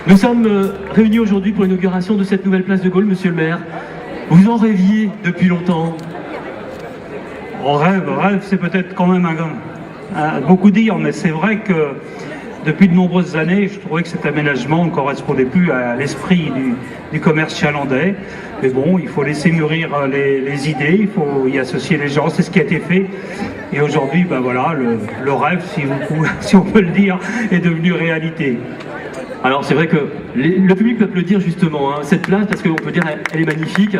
Nous sommes réunis aujourd'hui pour l'inauguration de cette nouvelle place de Gaulle, monsieur le maire. Vous en rêviez depuis longtemps? Rêve, c'est peut-être quand même beaucoup dire, mais c'est vrai que depuis de nombreuses années, je trouvais que cet aménagement ne correspondait plus à l'esprit du commerce chalandais. Mais bon, il faut laisser mûrir les idées, il faut y associer les gens, c'est ce qui a été fait. Et aujourd'hui, ben voilà, le rêve, si on peut le dire, est devenu réalité. Alors c'est vrai que le public peut applaudir justement cette place parce qu'on peut dire qu'elle est magnifique.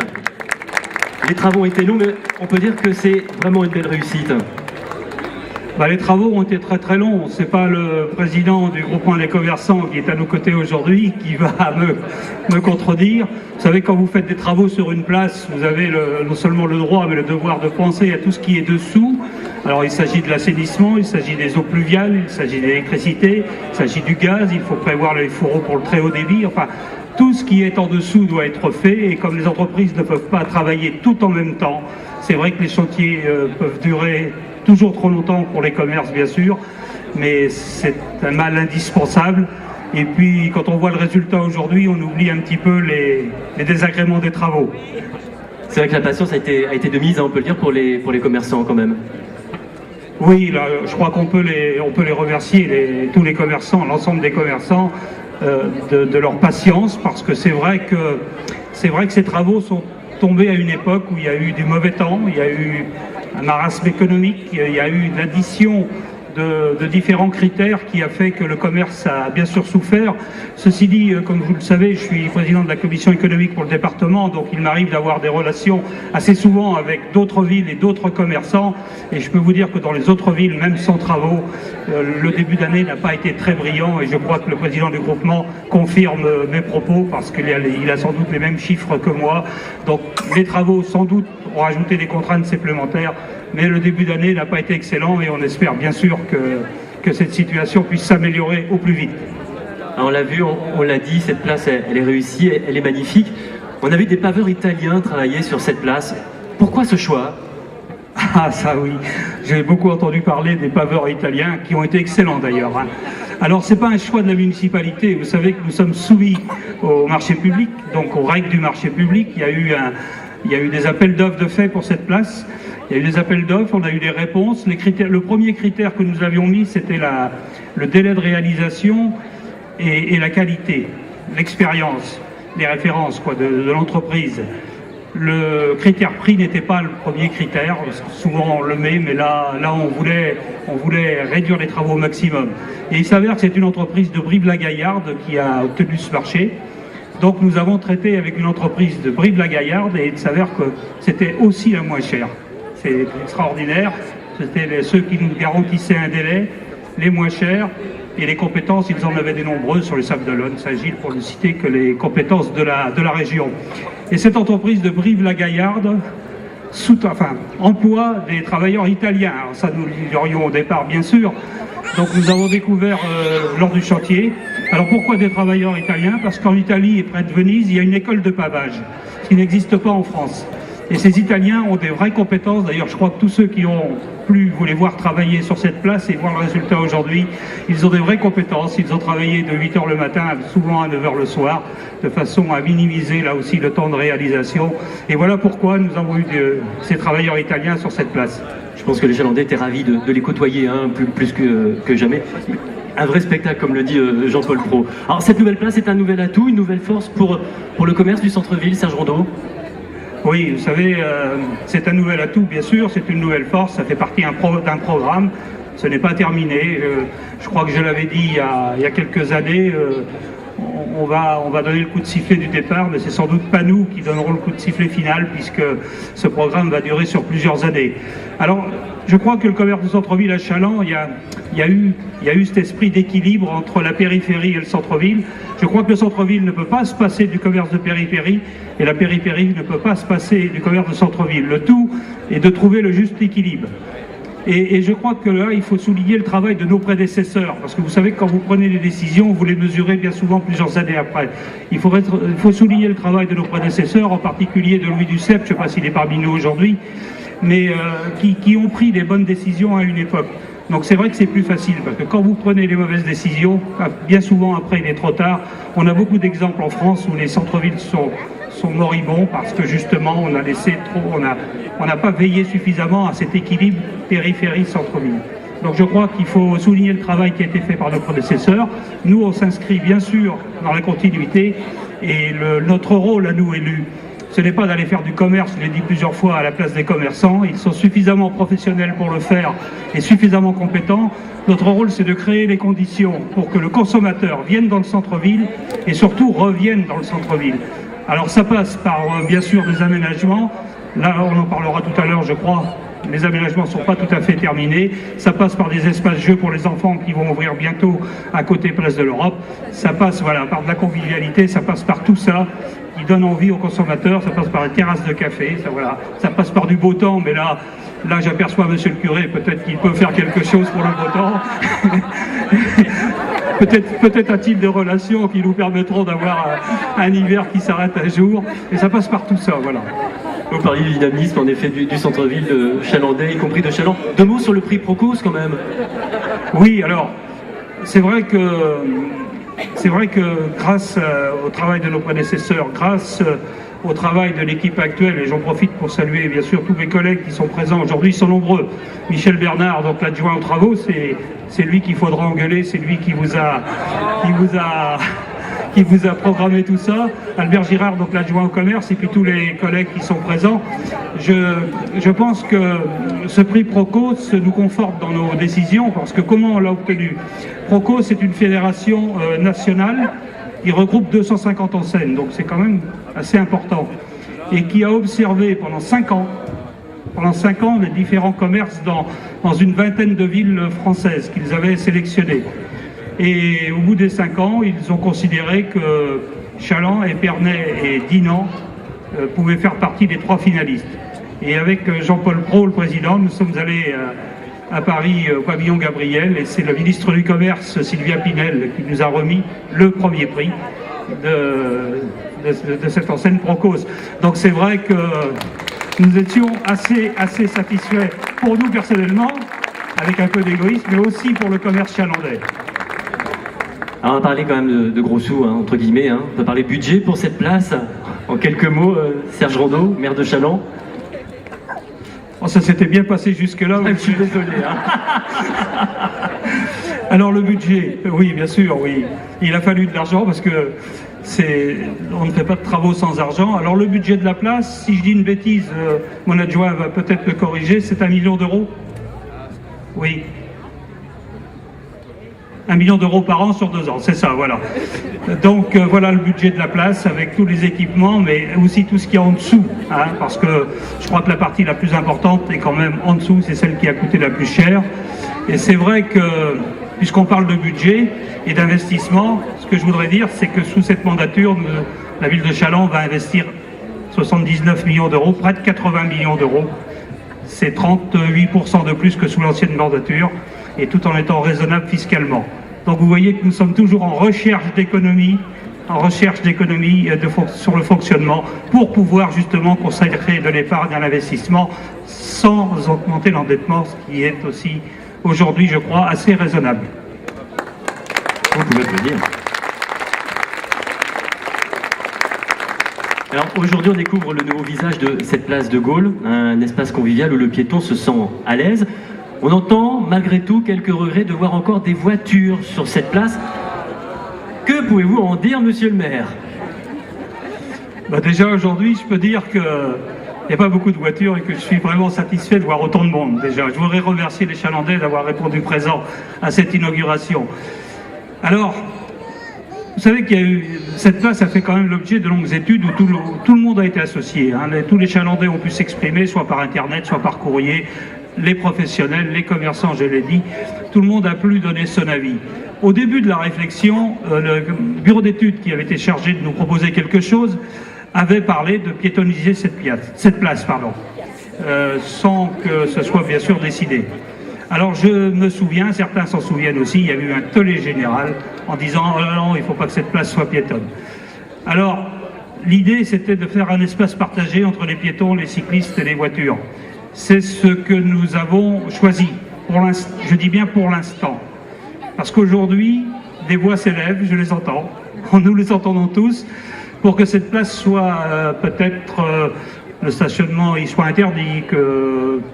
Les travaux ont été longs, mais on peut dire que c'est vraiment une belle réussite. Bah, les travaux ont été très très longs. C'est pas le président du groupement des commerçants qui est à nos côtés aujourd'hui qui va me contredire. Vous savez, quand vous faites des travaux sur une place, vous avez non seulement le droit, mais le devoir de penser à tout ce qui est dessous. Alors il s'agit de l'assainissement, il s'agit des eaux pluviales, il s'agit de l'électricité, il s'agit du gaz, il faut prévoir les fourreaux pour le très haut débit. Enfin, tout ce qui est en dessous doit être fait. Et comme les entreprises ne peuvent pas travailler tout en même temps, c'est vrai que les chantiers peuvent durer toujours trop longtemps pour les commerces, bien sûr, mais c'est un mal indispensable. Et puis, quand on voit le résultat aujourd'hui, on oublie un petit peu les désagréments des travaux. C'est vrai que la patience a été de mise, on peut le dire, pour les commerçants quand même. Oui, là, je crois qu'on peut les remercier, tous les commerçants, l'ensemble des commerçants, de leur patience, parce que c'est vrai que ces travaux sont tombés à une époque où il y a eu du mauvais temps, il y a eu un marasme économique, il y a eu l'addition de différents critères qui a fait que le commerce a bien sûr souffert. Ceci dit, comme vous le savez, je suis président de la commission économique pour le département, donc il m'arrive d'avoir des relations assez souvent avec d'autres villes et d'autres commerçants, et je peux vous dire que dans les autres villes, même sans travaux, le début d'année n'a pas été très brillant, et je crois que le président du groupement confirme mes propos, parce qu'il a sans doute les mêmes chiffres que moi. Donc les travaux sans doute ont rajouté des contraintes supplémentaires, mais le début d'année n'a pas été excellent et on espère bien sûr que cette situation puisse s'améliorer au plus vite. Alors, on l'a vu, on l'a dit, cette place elle est réussie, elle est magnifique. On a vu des paveurs italiens travailler sur cette place. Pourquoi ce choix? Ah ça oui, j'ai beaucoup entendu parler des paveurs italiens qui ont été excellents d'ailleurs. Alors c'est pas un choix de la municipalité, vous savez que nous sommes soumis au marché public, donc aux règles du marché public. Il y a eu des appels d'offres de fait pour cette place. Il y a eu des appels d'offres, on a eu des réponses. Le premier critère que nous avions mis, c'était le délai de réalisation et la qualité, l'expérience, les références de l'entreprise. Le critère prix n'était pas le premier critère, parce que souvent on le met, mais là on voulait réduire les travaux au maximum. Et il s'avère que c'est une entreprise de Brive-la-Gaillarde qui a obtenu ce marché. Donc nous avons traité avec une entreprise de Brive-la-Gaillarde et il s'avère que c'était aussi la moins chère. C'est extraordinaire, c'était ceux qui nous garantissaient un délai, les moins chers, et les compétences, ils en avaient des nombreuses sur le Sable d'Olonne, s'agit pour ne citer que les compétences de la région. Et cette entreprise de Brive-la-Gaillarde emploie des travailleurs italiens. Alors ça, nous l'ignorions au départ, bien sûr. Donc nous avons découvert lors du chantier. Alors pourquoi des travailleurs italiens? Parce qu'en Italie et près de Venise, il y a une école de pavage, qui n'existe pas en France. Et ces Italiens ont des vraies compétences. D'ailleurs, je crois que tous ceux qui ont voulu voir travailler sur cette place et voir le résultat aujourd'hui, ils ont des vraies compétences. Ils ont travaillé de 8h le matin, souvent à 9h le soir, de façon à minimiser là aussi le temps de réalisation. Et voilà pourquoi nous avons eu ces travailleurs italiens sur cette place. Je pense que les Chalandais étaient ravis de les côtoyer, plus que jamais. Un vrai spectacle, comme le dit Jean-Paul Pro. Alors cette nouvelle place est un nouvel atout, une nouvelle force pour le commerce du centre-ville, Serge Rondeau. Oui, vous savez, c'est un nouvel atout, bien sûr, c'est une nouvelle force, ça fait partie d'un programme, ce n'est pas terminé. Je crois que je l'avais dit il y a quelques années, on va donner le coup de sifflet du départ, mais c'est sans doute pas nous qui donnerons le coup de sifflet final, puisque ce programme va durer sur plusieurs années. Alors, je crois que le commerce du centre-ville à Chaland, il y a eu cet esprit d'équilibre entre la périphérie et le centre-ville. Je crois que le centre-ville ne peut pas se passer du commerce de périphérie, et la périphérie ne peut pas se passer du commerce de centre-ville. Le tout est de trouver le juste équilibre. Et je crois que là, il faut souligner le travail de nos prédécesseurs, parce que vous savez que quand vous prenez des décisions, vous les mesurez bien souvent plusieurs années après. Il faut souligner le travail de nos prédécesseurs, en particulier de Louis Duceppe, je ne sais pas s'il est parmi nous aujourd'hui, mais qui ont pris les bonnes décisions à une époque. Donc c'est vrai que c'est plus facile, parce que quand vous prenez les mauvaises décisions, bien souvent après il est trop tard. On a beaucoup d'exemples en France où les centres-villes sont moribonds parce que justement on a laissé trop, on n'a pas veillé suffisamment à cet équilibre périphérie-centre-ville. Donc je crois qu'il faut souligner le travail qui a été fait par nos prédécesseurs. Nous on s'inscrit bien sûr dans la continuité et notre rôle à nous élus, ce n'est pas d'aller faire du commerce, je l'ai dit plusieurs fois, à la place des commerçants. Ils sont suffisamment professionnels pour le faire et suffisamment compétents. Notre rôle, c'est de créer les conditions pour que le consommateur vienne dans le centre-ville et surtout revienne dans le centre-ville. Alors ça passe par, bien sûr, des aménagements. Là, on en parlera tout à l'heure, je crois. Les aménagements ne sont pas tout à fait terminés. Ça passe par des espaces jeux pour les enfants qui vont ouvrir bientôt à côté Place de l'Europe. Ça passe par de la convivialité, ça passe par tout ça qui donne envie aux consommateurs. Ça passe par les terrasses de café, ça passe par du beau temps, mais là j'aperçois monsieur le curé, peut-être qu'il peut faire quelque chose pour le beau temps. Peut-être a-t-il des relations qui nous permettront d'avoir un hiver qui s'arrête un jour. Et ça passe par tout ça, voilà. Vous parliez du dynamisme, en effet, du centre-ville de chalandais, y compris de Chaland. Deux mots sur le prix Procos, quand même. Oui, alors, c'est vrai que grâce au travail de nos prédécesseurs, grâce au travail de l'équipe actuelle, et j'en profite pour saluer bien sûr tous mes collègues qui sont présents aujourd'hui, ils sont nombreux. Michel Bernard, donc l'adjoint aux travaux, c'est lui qu'il faudra engueuler, c'est lui qui vous a programmé tout ça. Albert Girard, donc l'adjoint au commerce, et puis tous les collègues qui sont présents. Je pense que ce prix Procos nous conforte dans nos décisions, parce que comment on l'a obtenu? Procos, c'est une fédération nationale qui regroupe 250 enseignes, donc c'est quand même assez important, et qui a observé pendant 5 ans les différents commerces dans une vingtaine de villes françaises qu'ils avaient sélectionnées. Et au bout des 5 ans, ils ont considéré que Chaland, Épernay et Dinan pouvaient faire partie des 3 finalistes. Et avec Jean-Paul Prault, le président, nous sommes allés à Paris au pavillon Gabriel, et c'est le ministre du Commerce, Sylvia Pinel, qui nous a remis le premier prix de cette enseigne Procos. Donc c'est vrai que nous étions assez satisfaits pour nous personnellement, avec un peu d'égoïsme, mais aussi pour le commerce chalandais. Alors on va parler quand même de gros sous, hein, entre guillemets. Hein. On va parler budget pour cette place. En quelques mots, Serge Rondeau, maire de Chaland. Oh, ça s'était bien passé jusque-là. Je suis désolé. Hein. Alors le budget, oui, bien sûr, oui. Il a fallu de l'argent parce que on ne fait pas de travaux sans argent. Alors le budget de la place, si je dis une bêtise, mon adjoint va peut-être me corriger, c'est 1 million d'euros. Oui. 1 million d'euros par an sur 2 ans, c'est ça, voilà. Donc voilà le budget de la place avec tous les équipements, mais aussi tout ce qu'il y a en dessous, hein, parce que je crois que la partie la plus importante est quand même en dessous, c'est celle qui a coûté la plus cher. Et c'est vrai que, puisqu'on parle de budget et d'investissement, ce que je voudrais dire, c'est que sous cette mandature, la ville de Chaland va investir 79 millions d'euros, près de 80 millions d'euros. C'est 38% de plus que sous l'ancienne mandature, et tout en étant raisonnable fiscalement. Donc vous voyez que nous sommes toujours en recherche d'économie sur le fonctionnement, pour pouvoir justement consacrer de l'épargne à l'investissement sans augmenter l'endettement, ce qui est aussi aujourd'hui, je crois, assez raisonnable. Vous pouvez le dire. Alors aujourd'hui, on découvre le nouveau visage de cette place de Gaulle, un espace convivial où le piéton se sent à l'aise. On entend malgré tout quelques regrets de voir encore des voitures sur cette place. Que pouvez-vous en dire, monsieur le maire? Déjà aujourd'hui, je peux dire qu'il n'y a pas beaucoup de voitures et que je suis vraiment satisfait de voir autant de monde déjà. Je voudrais remercier les Chalandais d'avoir répondu présent à cette inauguration. Alors, vous savez qu'il y a eu, cette place a fait quand même l'objet de longues études où tout le monde a été associé. Hein. Tous les Chalandais ont pu s'exprimer, soit par internet, soit par courrier. Les professionnels, les commerçants, je l'ai dit, tout le monde a pu donner son avis. Au début de la réflexion, le bureau d'études qui avait été chargé de nous proposer quelque chose avait parlé de piétoniser cette place, sans que ce soit bien sûr décidé. Alors je me souviens, certains s'en souviennent aussi, il y a eu un tollé général en disant « Oh non, il ne faut pas que cette place soit piétonne ». Alors l'idée c'était de faire un espace partagé entre les piétons, les cyclistes et les voitures. c'est ce que nous avons choisi, je dis bien pour l'instant. Parce qu'aujourd'hui, des voix s'élèvent, je les entends, nous les entendons tous, pour que cette place soit peut-être le stationnement il soit interdit,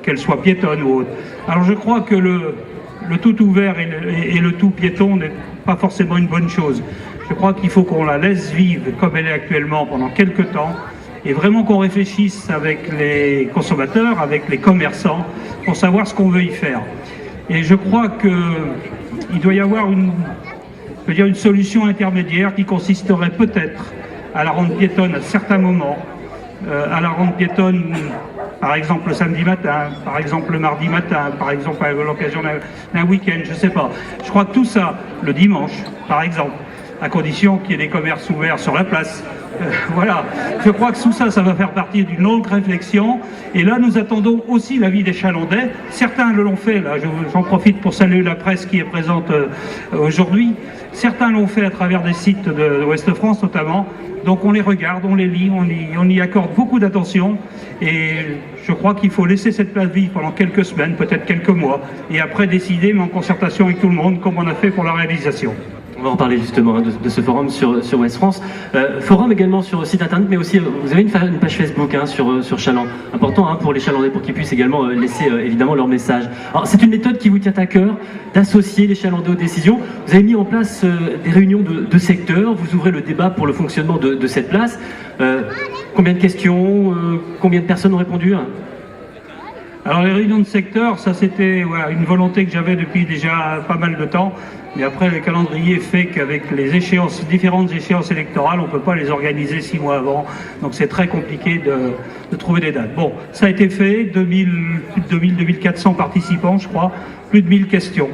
qu'elle soit piétonne ou autre. Alors je crois que le tout ouvert et le tout piéton n'est pas forcément une bonne chose. Je crois qu'il faut qu'on la laisse vivre comme elle est actuellement pendant quelques temps et vraiment qu'on réfléchisse avec les consommateurs, avec les commerçants, pour savoir ce qu'on veut y faire. Et je crois qu'il doit y avoir une solution intermédiaire qui consisterait peut-être à la rendre piétonne à certains moments, à la rendre piétonne par exemple le samedi matin, par exemple le mardi matin, par exemple à l'occasion d'un week-end, je ne sais pas. Je crois que tout ça, le dimanche par exemple, à condition qu'il y ait des commerces ouverts sur la place. Voilà, je crois que tout ça, ça va faire partie d'une longue réflexion. Et là, nous attendons aussi l'avis des Chalandais. Certains l'ont fait, là, j'en profite pour saluer la presse qui est présente aujourd'hui. Certains l'ont fait à travers des sites de Ouest-France notamment. Donc on les regarde, on les lit, on y accorde beaucoup d'attention. Et je crois qu'il faut laisser cette place vivre pendant quelques semaines, peut-être quelques mois. Et après décider, mais en concertation avec tout le monde, comme on a fait pour la réalisation. On va en parler justement de ce forum sur Ouest France. Forum également sur le site internet, mais aussi vous avez une page Facebook sur Chaland. Important pour les Chalandais pour qu'ils puissent également laisser évidemment leur message. Alors c'est une méthode qui vous tient à cœur d'associer les Chalandais aux décisions. Vous avez mis en place des réunions de secteurs, vous ouvrez le débat pour le fonctionnement de cette place. Combien de questions, combien de personnes ont répondu ? Alors les réunions de secteur, ça c'était une volonté que j'avais depuis déjà pas mal de temps. Mais après, le calendrier fait qu'avec les différentes échéances électorales, on ne peut pas les organiser 6 mois avant. Donc c'est très compliqué de trouver des dates. Bon, ça a été fait, plus de 2400 participants, je crois, plus de 1000 questions.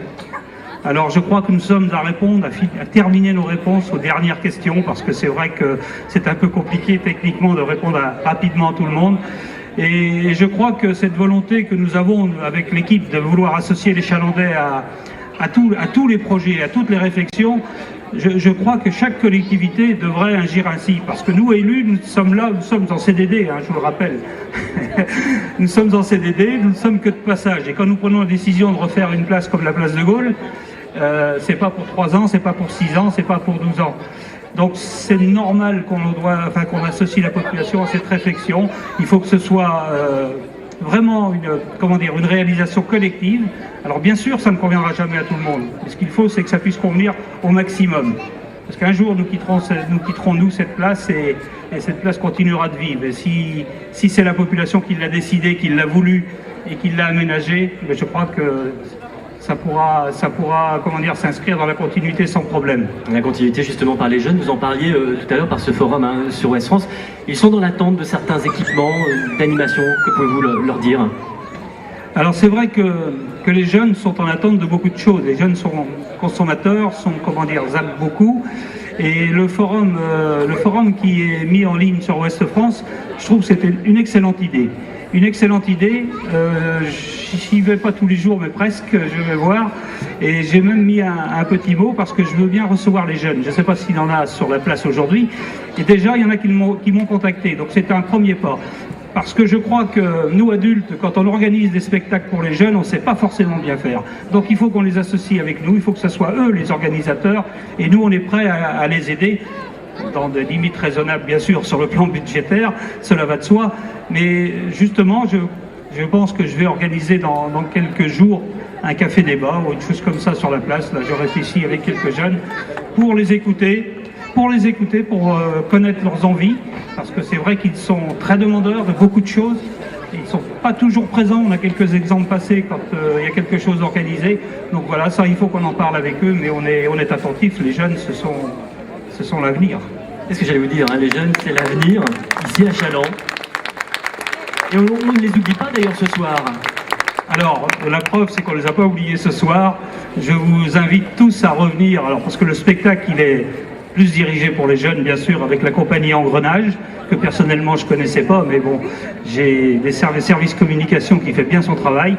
Alors je crois que nous sommes à terminer nos réponses aux dernières questions, parce que c'est vrai que c'est un peu compliqué techniquement de répondre rapidement à tout le monde. Et je crois que cette volonté que nous avons avec l'équipe de vouloir associer les Chalandais à tous les projets, à toutes les réflexions, je crois que chaque collectivité devrait agir ainsi. Parce que nous, élus, nous sommes en CDD, je vous le rappelle. Nous sommes en CDD, nous ne sommes que de passage. Et quand nous prenons la décision de refaire une place comme la place de Gaulle, c'est pas pour 3 ans, c'est pas pour 6 ans, c'est pas pour 12 ans. Donc c'est normal qu'on associe la population à cette réflexion. Il faut que ce soit vraiment une réalisation collective. Alors bien sûr, ça ne conviendra jamais à tout le monde. Mais ce qu'il faut, c'est que ça puisse convenir au maximum. Parce qu'un jour, nous quitterons cette place et cette place continuera de vivre. Et si c'est la population qui l'a décidé, qui l'a voulu et qui l'a aménagé, je crois que ça pourra s'inscrire dans la continuité sans problème. La continuité justement par les jeunes, vous en parliez tout à l'heure par ce forum sur Ouest France. Ils sont dans l'attente de certains équipements, d'animation, que pouvez-vous leur dire ? Alors c'est vrai que les jeunes sont en attente de beaucoup de choses. Les jeunes sont consommateurs, zappent beaucoup. Et le forum qui est mis en ligne sur Ouest France, je trouve que c'était une excellente idée. Une excellente idée, j'y vais pas tous les jours mais presque, je vais voir, et j'ai même mis un petit mot parce que je veux bien recevoir les jeunes. Je ne sais pas s'il y en a sur la place aujourd'hui, et déjà il y en a qui m'ont contacté, donc c'est un premier pas. Parce que je crois que nous adultes, quand on organise des spectacles pour les jeunes, on ne sait pas forcément bien faire. Donc il faut qu'on les associe avec nous, il faut que ce soit eux les organisateurs, et nous on est prêts à les aider. Dans des limites raisonnables, bien sûr, sur le plan budgétaire, cela va de soi. Mais justement, je pense que je vais organiser dans quelques jours un café-débat ou une chose comme ça sur la place. Là, je réfléchis avec quelques jeunes pour les écouter, pour connaître leurs envies. Parce que c'est vrai qu'ils sont très demandeurs de beaucoup de choses. Ils ne sont pas toujours présents. On a quelques exemples passés quand il y a quelque chose d'organisé. Donc voilà, ça, il faut qu'on en parle avec eux. Mais on est attentifs. Les jeunes, ce sont l'avenir. C'est ce que j'allais vous dire, les jeunes, c'est l'avenir, ici à Chaland. Et on ne les oublie pas d'ailleurs ce soir. Alors, la preuve, c'est qu'on ne les a pas oubliés ce soir. Je vous invite tous à revenir, parce que le spectacle, il est plus dirigé pour les jeunes, bien sûr, avec la compagnie Engrenage, que personnellement je ne connaissais pas, mais bon, j'ai des services communication qui fait bien son travail.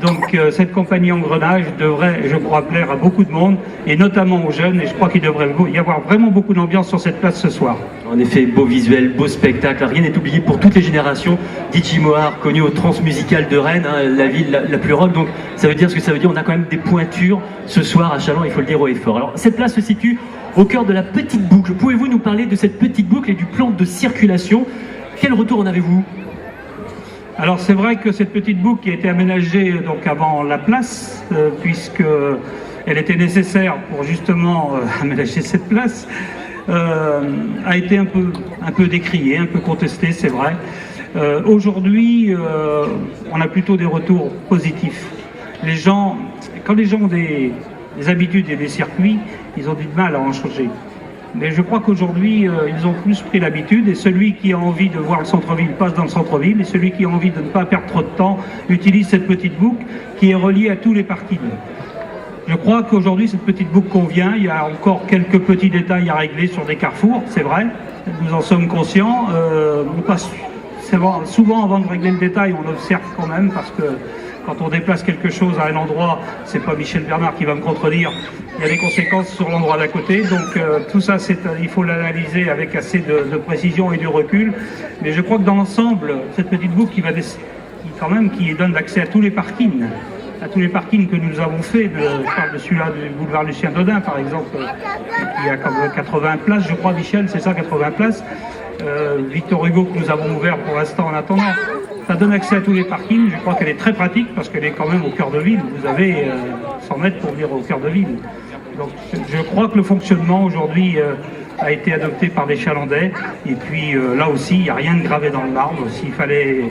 Donc cette compagnie Engrenage devrait, je crois, plaire à beaucoup de monde, et notamment aux jeunes, et je crois qu'il devrait y avoir vraiment beaucoup d'ambiance sur cette place ce soir. En effet, beau visuel, beau spectacle, rien n'est oublié pour toutes les générations. DJ Mohar, connu au Transmusical de Rennes, hein, la ville la plus rock, donc ça veut dire ce que ça veut dire, on a quand même des pointures ce soir à Challans, il faut le dire haut et fort. Alors cette place se situe au cœur de la petite boucle. Pouvez-vous nous parler de cette petite boucle et du plan de circulation? Quel retour en avez-vous? Alors c'est vrai que cette petite boucle qui a été aménagée donc avant la place, puisque elle était nécessaire pour justement aménager cette place, a été un peu décriée, un peu contestée, c'est vrai. Aujourd'hui, on a plutôt des retours positifs. Quand les gens ont des habitudes et des circuits, ils ont du mal à en changer. Mais je crois qu'aujourd'hui, ils ont plus pris l'habitude, et celui qui a envie de voir le centre-ville passe dans le centre-ville, et celui qui a envie de ne pas perdre trop de temps utilise cette petite boucle qui est reliée à tous les parkings. Je crois qu'aujourd'hui, cette petite boucle convient. Il y a encore quelques petits détails à régler sur des carrefours, c'est vrai, nous en sommes conscients. On passe souvent, avant de régler le détail, on observe quand même, parce que quand on déplace quelque chose à un endroit, c'est pas Michel Bernard qui va me contredire, il y a des conséquences sur l'endroit d'à côté, donc tout ça, il faut l'analyser avec assez de précision et de recul. Mais je crois que dans l'ensemble, cette petite boucle qui donne l'accès à tous les parkings, que nous avons fait, je parle de celui-là du boulevard Lucien Dodin par exemple, qui a 80 places, je crois, Michel, c'est ça, 80 places. Victor Hugo que nous avons ouvert pour l'instant en attendant. Ça donne accès à tous les parkings, je crois qu'elle est très pratique parce qu'elle est quand même au cœur de ville. Vous avez 100 mètres pour venir au cœur de ville. Donc je crois que le fonctionnement aujourd'hui a été adopté par les Chalandais. Et puis là aussi, il n'y a rien de gravé dans le marbre. S'il fallait,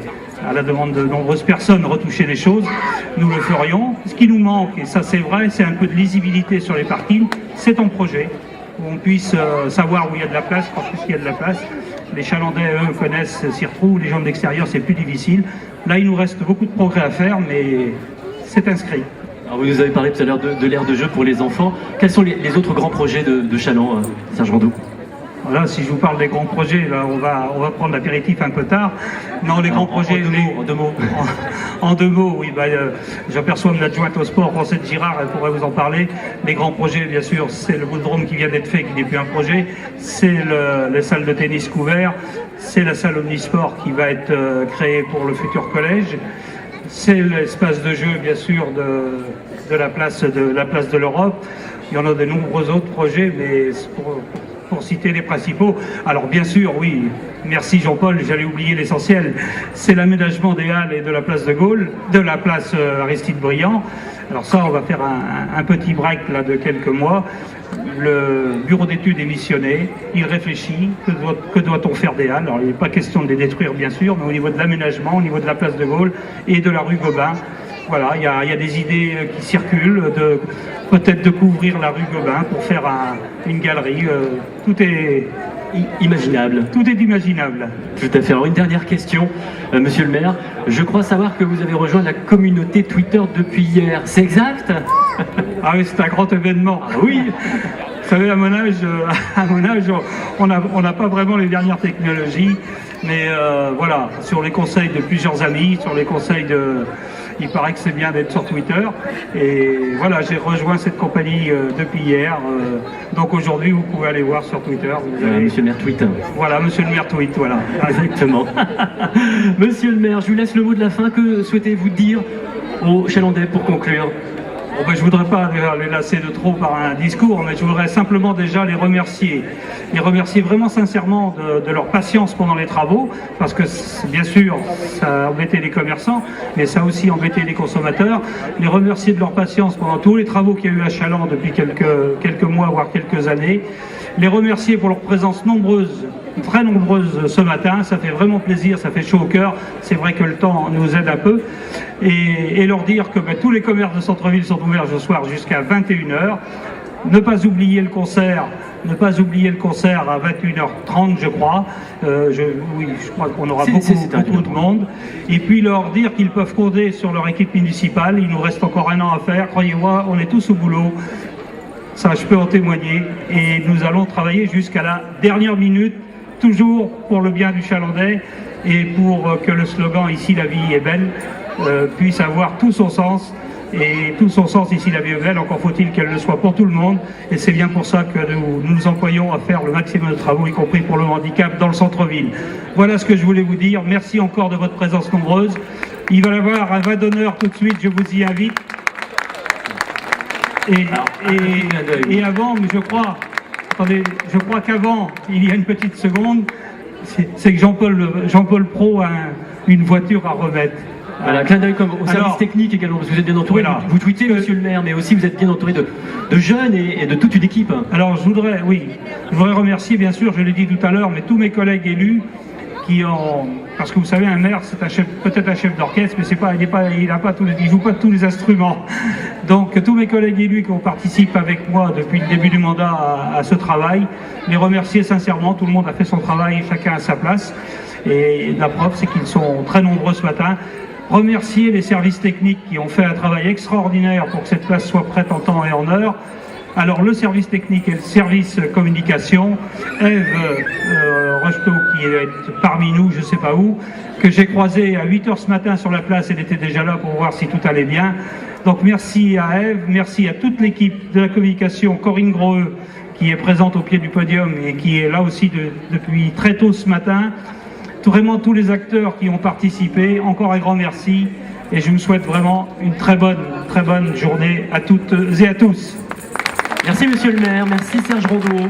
à la demande de nombreuses personnes, retoucher les choses, nous le ferions. Ce qui nous manque, et ça c'est vrai, c'est un peu de lisibilité sur les parkings. C'est un projet où on puisse savoir où il y a de la place, quand il y a de la place. Les Chalandais, eux, connaissent, s'y retrouvent. Les gens de l'extérieur, c'est plus difficile. Là, il nous reste beaucoup de progrès à faire, mais c'est inscrit. Alors, vous nous avez parlé tout à l'heure de l'aire de jeu pour les enfants. Quels sont les autres grands projets de Challans, Serge Rondeau? Là, si je vous parle des grands projets, là, on va prendre l'apéritif un peu tard. Non, les grands projets... En deux mots. En deux mots, oui. J'aperçois l'adjointe au sport, Rosette Girard, elle pourrait vous en parler. Les grands projets, bien sûr, c'est le boulodrome qui vient d'être fait, qui n'est plus un projet. C'est les salles de tennis couvertes. C'est la salle omnisport qui va être créée pour le futur collège. C'est l'espace de jeu, bien sûr, de la place de l'Europe. Il y en a de nombreux autres projets, mais pour citer les principaux. Alors bien sûr, oui, merci Jean-Paul, j'allais oublier l'essentiel, c'est l'aménagement des Halles et de la place de Gaulle, de la place Aristide Briand. Alors ça, on va faire un petit break là de quelques mois. Le bureau d'études est missionné, il réfléchit, que doit-on faire des Halles? Alors il n'est pas question de les détruire bien sûr, mais au niveau de l'aménagement, au niveau de la place de Gaulle et de la rue Gobain, voilà, il y a des idées qui circulent, peut-être de couvrir la rue Gobain pour faire une galerie. Tout est imaginable. Tout est imaginable. Tout à fait. Alors une dernière question, monsieur le maire. Je crois savoir que vous avez rejoint la communauté Twitter depuis hier. C'est exact? Ah oui, c'est un grand événement. Ah oui. Vous savez, à mon âge, on n'a pas vraiment les dernières technologies. Mais voilà, sur les conseils de plusieurs amis, sur les conseils il paraît que c'est bien d'être sur Twitter. Et voilà, j'ai rejoint cette compagnie depuis hier. Donc aujourd'hui, vous pouvez aller voir sur Twitter. Monsieur le maire tweet. Voilà, monsieur le maire tweet, voilà. Exactement. Monsieur le maire, je vous laisse le mot de la fin. Que souhaitez-vous dire aux Chalandais pour conclure? Je ne voudrais pas les lasser de trop par un discours, mais je voudrais simplement déjà les remercier. Les remercier vraiment sincèrement de leur patience pendant les travaux, parce que bien sûr, ça a embêté les commerçants, mais ça a aussi embêté les consommateurs. Les remercier de leur patience pendant tous les travaux qu'il y a eu à Challans depuis quelques mois, voire quelques années. Les remercier pour leur présence nombreuse, très nombreuse ce matin, ça fait vraiment plaisir, ça fait chaud au cœur. C'est vrai que le temps nous aide un peu. Et leur dire que tous les commerces de centre-ville sont ouverts ce soir jusqu'à 21h. Ne pas oublier le concert à 21h30, je crois. Oui, je crois qu'on aura beaucoup de monde. Et puis leur dire qu'ils peuvent compter sur leur équipe municipale. Il nous reste encore un an à faire. Croyez-moi, on est tous au boulot. Ça, je peux en témoigner. Et nous allons travailler jusqu'à la dernière minute, toujours pour le bien du Chalandais et pour que le slogan « Ici, la vie est belle » puisse avoir tout son sens. Et tout son sens ici, la Biovelle, encore faut-il qu'elle le soit pour tout le monde. Et c'est bien pour ça que nous nous employons à faire le maximum de travaux, y compris pour le handicap, dans le centre-ville. Voilà ce que je voulais vous dire. Merci encore de votre présence nombreuse. Il va y avoir un vin d'honneur tout de suite, je vous y invite. Et avant, mais je crois qu'avant, il y a une petite seconde, c'est que Jean-Paul Pro a une voiture à remettre. Voilà, clin d'œil comme au service technique également, parce que vous êtes bien entouré. Voilà. Vous tweetez, monsieur le maire, mais aussi vous êtes bien entouré de jeunes et de toute une équipe. Alors je voudrais remercier, bien sûr, je l'ai dit tout à l'heure, mais tous mes collègues élus qui ont, parce que vous savez, un maire, c'est peut-être un chef d'orchestre, mais il joue pas tous les instruments. Donc tous mes collègues élus qui ont participé avec moi depuis le début du mandat à ce travail, les remercier sincèrement. Tout le monde a fait son travail, chacun à sa place. Et la preuve, c'est qu'ils sont très nombreux ce matin. Remercier les services techniques qui ont fait un travail extraordinaire pour que cette place soit prête en temps et en heure. Alors le service technique et le service communication, Ève Rocheteau qui est parmi nous, je ne sais pas où, que j'ai croisé à 8h ce matin sur la place, elle était déjà là pour voir si tout allait bien. Donc merci à Ève, merci à toute l'équipe de la communication, Corinne Groeux qui est présente au pied du podium et qui est là aussi depuis très tôt ce matin. Vraiment tous les acteurs qui ont participé, encore un grand merci et je vous souhaite vraiment une très bonne journée à toutes et à tous. Merci monsieur le maire, merci Serge Rondeau.